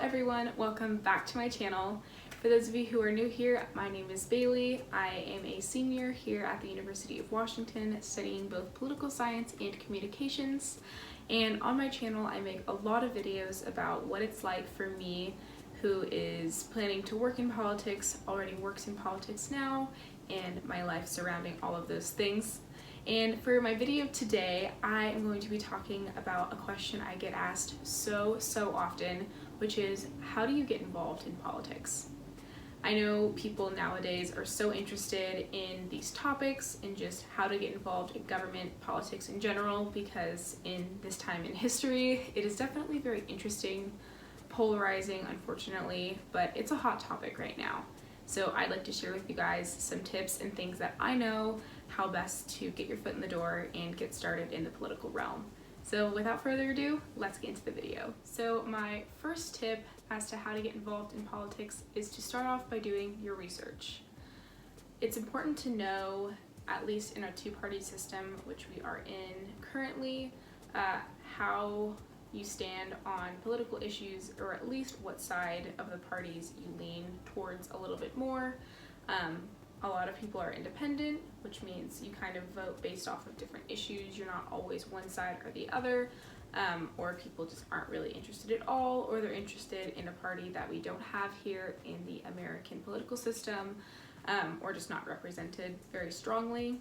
everyone, welcome back to my channel. For those of you who are new here, my name is Bailey. I am a senior here at the University of Washington studying both political science and communications. And on my channel I make a lot of videos about what it's like for me, who is planning to work in politics, already works in politics now, and my life surrounding all of those things. And for my video today, I am going to be talking about a question I get asked so often, which is, how do you get involved in politics? I know people nowadays are so interested in these topics and just how to get involved in government, politics in general, because in this time in history, it is definitely very interesting, polarizing, unfortunately, but it's a hot topic right now. So I'd like to share with you guys some tips and things that I know, how best to get your foot in the door and get started in the political realm. So without further ado, let's get into the video. So my first tip as to how to get involved in politics is to start off by doing your research. It's important to know, at least in a two-party system, which we are in currently, how you stand on political issues, or at least what side of the parties you lean towards a little bit more. A lot of people are independent, which means you kind of vote based off of different issues. You're not always one side or the other, or people just aren't really interested at all, or they're interested in a party that we don't have here in the American political system, or just not represented very strongly.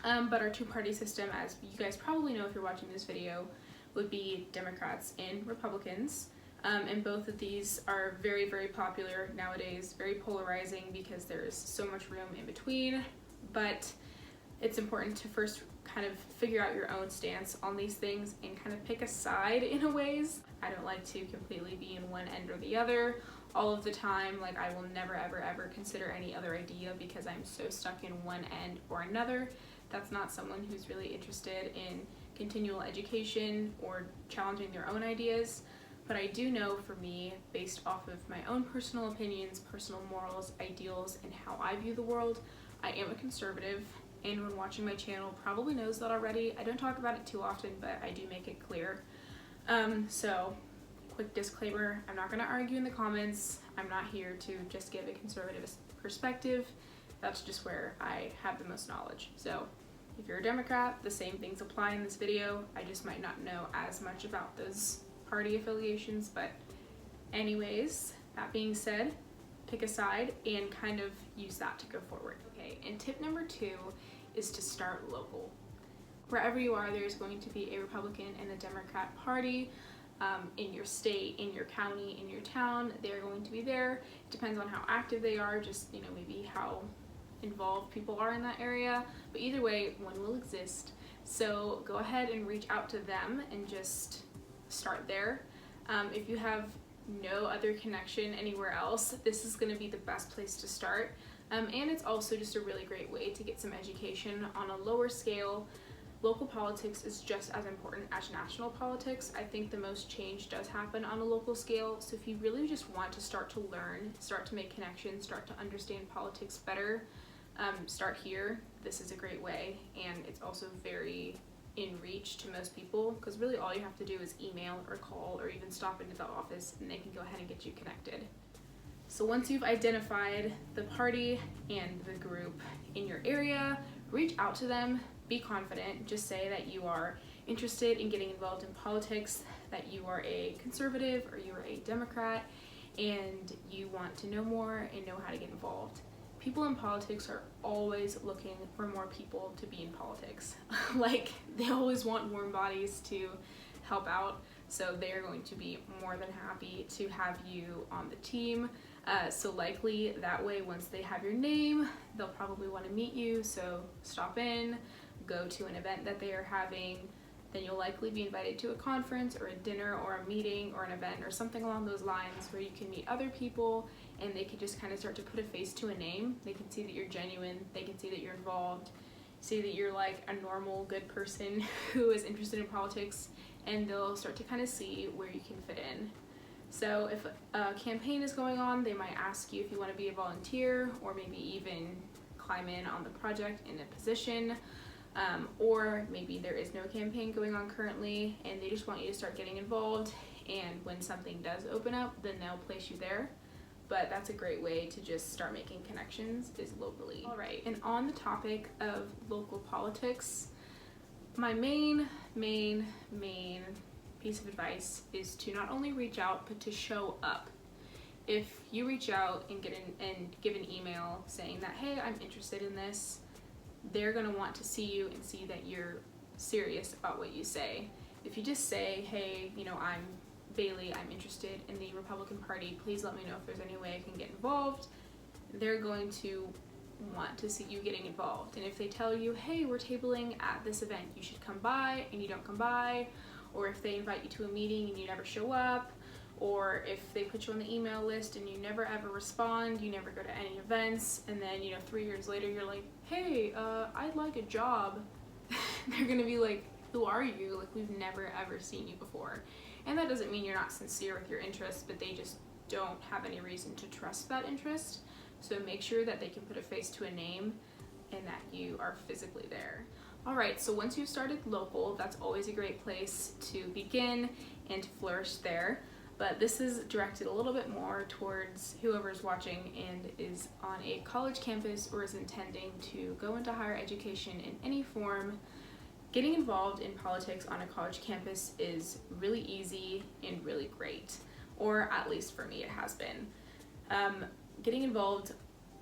But our two-party system, as you guys probably know if you're watching this video, would be Democrats and Republicans. And both of these are very popular nowadays, very polarizing because there's so much room in between. But it's important to first kind of figure out your own stance on these things and kind of pick a side in a ways. I don't like to completely be in one end or the other all of the time. Like, I will never ever consider any other idea because I'm so stuck in one end or another. That's not someone who's really interested in continual education or challenging their own ideas. But I do know, for me, based off of my own personal opinions, personal morals, ideals, and how I view the world, I am a conservative. Anyone watching my channel probably knows that already. I don't talk about it too often, but I do make it clear. So, quick disclaimer, I'm not going to argue in the comments. I'm not here to just give a conservative perspective. That's just where I have the most knowledge. So, if you're a Democrat, the same things apply in this video. I just might not know as much about those party affiliations, but anyways, that being said, pick a side and kind of use that to go forward. Okay, and tip number 2 is to start local. Wherever you are, there's going to be a Republican and a Democrat party in your state, in your county, in your town. They're going to be there. It depends on how active they are, just, you know, maybe how involved people are in that area, but either way, one will exist. So go ahead and reach out to them and just start there. If you have no other connection anywhere else, this is going to be the best place to start. And it's also just a really great way to get some education on a lower scale. Local politics is just as important as national politics. I think the most change does happen on a local scale. So if you really just want to start to learn, start to make connections, start to understand politics better, start here. This is a great way, and it's also very in reach to most people, because really all you have to do is email or call or even stop into the office and they can go ahead and get you connected. So once you've identified the party and the group in your area, reach out to them, be confident, just say that you are interested in getting involved in politics, that you are a conservative or you are a Democrat, and you want to know more and know how to get involved. People in politics are always looking for more people to be in politics. Like, they always want warm bodies to help out, so they're going to be more than happy to have you on the team. So likely that way, once they have your name, they'll probably want to meet you, so stop in, go to an event that they are having. Then you'll likely be invited to a conference or a dinner or a meeting or an event or something along those lines where you can meet other people and they can just kind of start to put a face to a name. They can see that you're genuine, they can see that you're involved, see that you're like a normal, good person who is interested in politics, and they'll start to kind of see where you can fit in. So if a campaign is going on, they might ask you if you want to be a volunteer or maybe even climb in on the project in a position. Or maybe there is no campaign going on currently and they just want you to start getting involved and when something does open up, then they'll place you there. But that's a great way to just start making connections, is locally. All right, and on the topic of local politics, my main piece of advice is to not only reach out, but to show up. If you reach out and give an email saying that, hey, I'm interested in this, they're gonna want to see you and see that you're serious about what you say. If you just say, hey, I'm Bailey, I'm interested in the Republican Party, please let me know if there's any way I can get involved, they're going to want to see you getting involved. And if they tell you, hey, we're tabling at this event, you should come by, and you don't come by, or if they invite you to a meeting and you never show up, or if they put you on the email list and you never ever respond, you never go to any events, and then 3 years later you're like, hey, I'd like a job, they're gonna be like, who are you? Like, we've never ever seen you before. And that doesn't mean you're not sincere with your interests, but they just don't have any reason to trust that interest. So make sure that they can put a face to a name and that you are physically there. All right, so once you've started local, that's always a great place to begin and to flourish there. But this is directed a little bit more towards whoever's watching and is on a college campus or is intending to go into higher education in any form. Getting involved in politics on a college campus is really easy and really great, or at least for me it has been. Getting involved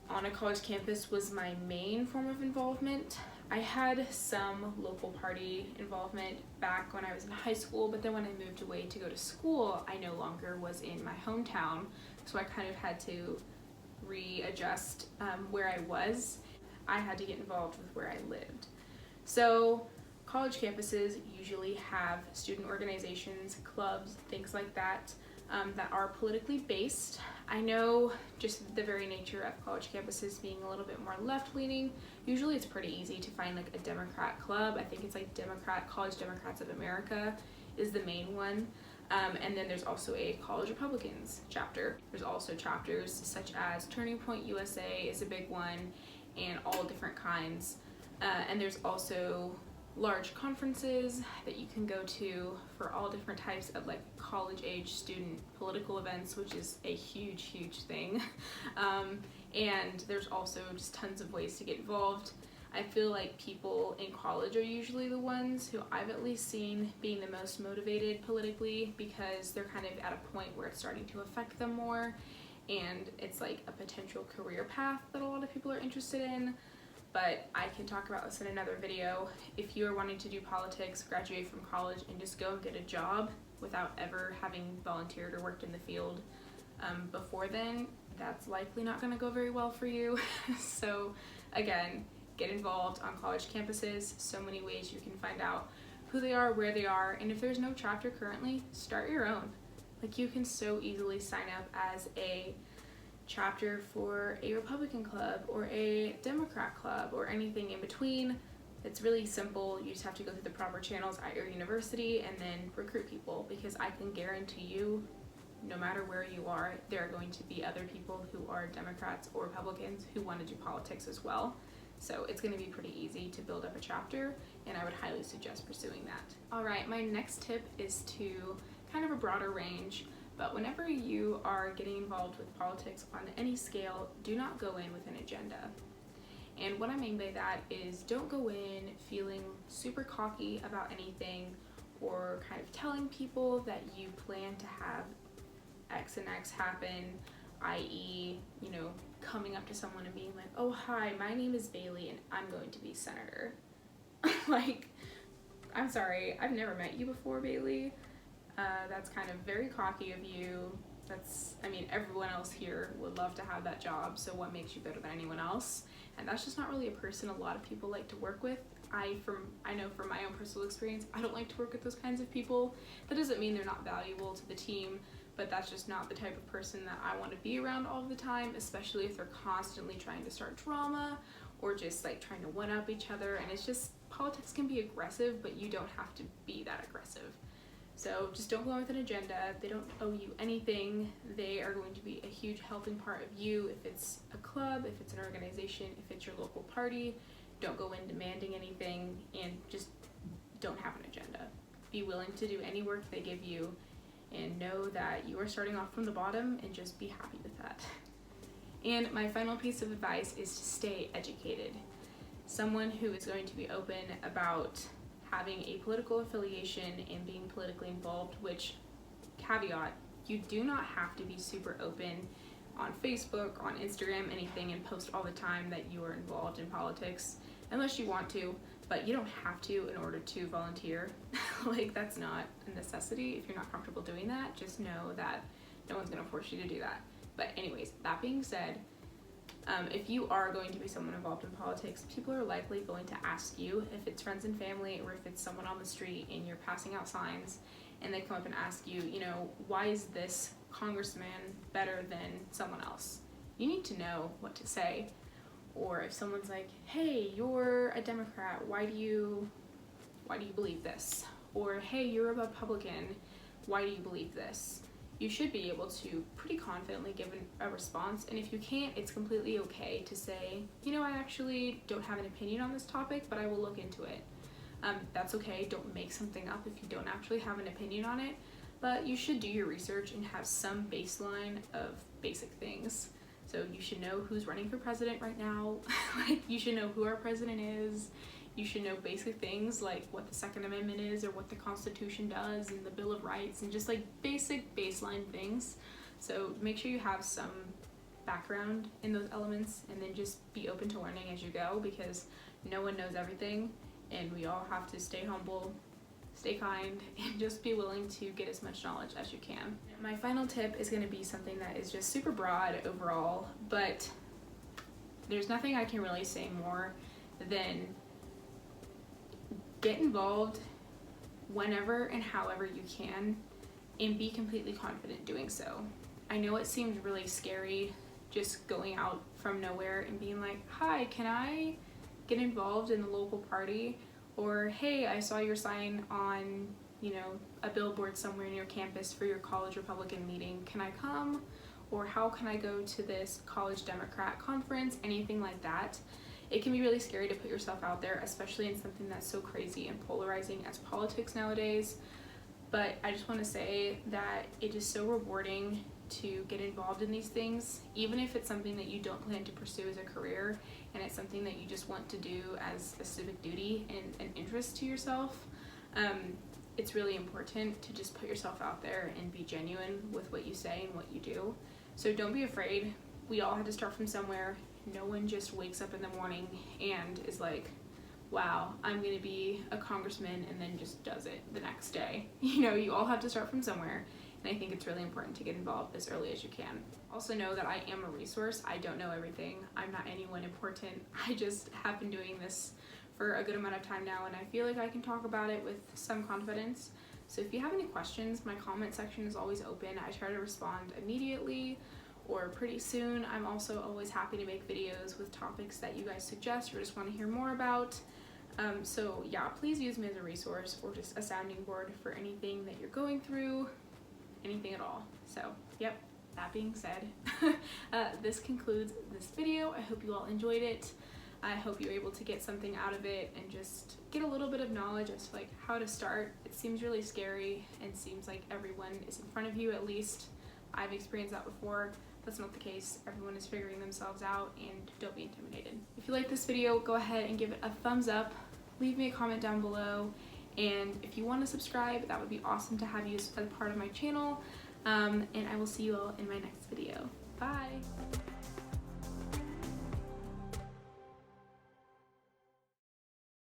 on a college campus was my main form of involvement. I had some local party involvement back when I was in high school, but then when I moved away to go to school, I no longer was in my hometown, so I kind of had to readjust where I was. I had to get involved with where I lived. So college campuses usually have student organizations, clubs, things like that, that are politically based. I know just the very nature of college campuses being a little bit more left-leaning, usually it's pretty easy to find like a Democrat club. I think it's like College Democrats of America is the main one. And then there's also a College Republicans chapter. There's also chapters such as Turning Point USA is a big one, and all different kinds. And there's also large conferences that you can go to for all different types of like college age student political events, which is a huge thing. And there's also just tons of ways to get involved. I feel like people in college are usually the ones who I've at least seen being the most motivated politically, because they're kind of at a point where it's starting to affect them more, and it's like a potential career path that a lot of people are interested in. But I can talk about this in another video. If you are wanting to do politics, graduate from college, and just go and get a job without ever having volunteered or worked in the field before then, that's likely not going to go very well for you. So again, get involved on college campuses. So many ways you can find out who they are, where they are, and if there's no chapter currently, start your own. Like, you can so easily sign up as a chapter for a Republican club or a Democrat club or anything in between. It's really simple. You just have to go through the proper channels at your university and then recruit people, because I can guarantee you, no matter where you are, there are going to be other people who are Democrats or Republicans who want to do politics as well. So it's going to be pretty easy to build up a chapter, and I would highly suggest pursuing that. All right, my next tip is to kind of a broader range, but whenever you are getting involved with politics on any scale, do not go in with an agenda. And what I mean by that is, don't go in feeling super cocky about anything, or kind of telling people that you plan to have X and X happen, i.e., coming up to someone and being like, oh, hi, my name is Bailey and I'm going to be senator. Like, I'm sorry, I've never met you before, Bailey. That's kind of very cocky of you. Everyone else here would love to have that job, so what makes you better than anyone else? And that's just not really a person a lot of people like to work with. I know from my own personal experience, I don't like to work with those kinds of people. That doesn't mean they're not valuable to the team, but that's just not the type of person that I want to be around all the time, especially if they're constantly trying to start drama or just like trying to one-up each other. And it's just, politics can be aggressive, but you don't have to be that aggressive. So just don't go in with an agenda. They don't owe you anything. They are going to be a huge helping part of you. If it's a club, if it's an organization, if it's your local party, don't go in demanding anything, and just don't have an agenda. Be willing to do any work they give you, and know that you are starting off from the bottom, and just be happy with that. And my final piece of advice is to stay educated. Someone who is going to be open about having a political affiliation and being politically involved, which, caveat, you do not have to be super open on Facebook, on Instagram, anything, and post all the time that you are involved in politics, unless you want to, but you don't have to in order to volunteer. Like, that's not a necessity. If you're not comfortable doing that, just know that no one's gonna force you to do that. But anyways, that being said, if you are going to be someone involved in politics, people are likely going to ask you, if it's friends and family or if it's someone on the street and you're passing out signs and they come up and ask you, you know, why is this congressman better than someone else? You need to know what to say. Or if someone's like, hey, you're a Democrat, why do you believe this? Or hey, you're a Republican, why do you believe this? You should be able to pretty confidently give a response, and if you can't, it's completely okay to say, you know, I actually don't have an opinion on this topic, but I will look into it. That's okay. Don't make something up if you don't actually have an opinion on it, but you should do your research and have some baseline of basic things. So you should know who's running for president right now. Like, you should know who our president is. You should know basic things like what the Second Amendment is or what the Constitution does and the Bill of Rights, and just like basic baseline things. So make sure you have some background in those elements, and then just be open to learning as you go, because no one knows everything, and we all have to stay humble, stay kind, and just be willing to get as much knowledge as you can. My final tip is going to be something that is just super broad overall, but there's nothing I can really say more than get involved whenever and however you can, and be completely confident doing so. I know it seems really scary just going out from nowhere and being like, hi, can I get involved in the local party? Or hey, I saw your sign on, you know, a billboard somewhere near campus for your college Republican meeting. Can I come? Or how can I go to this college Democrat conference? Anything like that. It can be really scary to put yourself out there, especially in something that's so crazy and polarizing as politics nowadays. But I just want to say that it is so rewarding to get involved in these things, even if it's something that you don't plan to pursue as a career, and it's something that you just want to do as a civic duty and an interest to yourself. It's really important to just put yourself out there and be genuine with what you say and what you do. So don't be afraid. We all had to start from somewhere. No one just wakes up in the morning and is like, wow, I'm gonna be a congressman, and then just does it the next day. You know, you all have to start from somewhere, and I think it's really important to get involved as early as you can. Also know that I am a resource. I don't know everything. I'm not anyone important. I just have been doing this for a good amount of time now, and I feel like I can talk about it with some confidence. So if you have any questions, my comment section is always open. I try to respond immediately or pretty soon. I'm also always happy to make videos with topics that you guys suggest or just want to hear more about. So yeah, please use me as a resource or just a sounding board for anything that you're going through, anything at all. So yep, that being said, this concludes this video. I hope you all enjoyed it. I hope you're able to get something out of it and just get a little bit of knowledge as to like how to start. It seems really scary and seems like everyone is in front of you. At least I've experienced that before. That's not the case. Everyone is figuring themselves out, and don't be intimidated. If you like this video, go ahead and give it a thumbs up. Leave me a comment down below, and if you want to subscribe, that would be awesome to have you as a part of my channel. And I will see you all in my next video. Bye!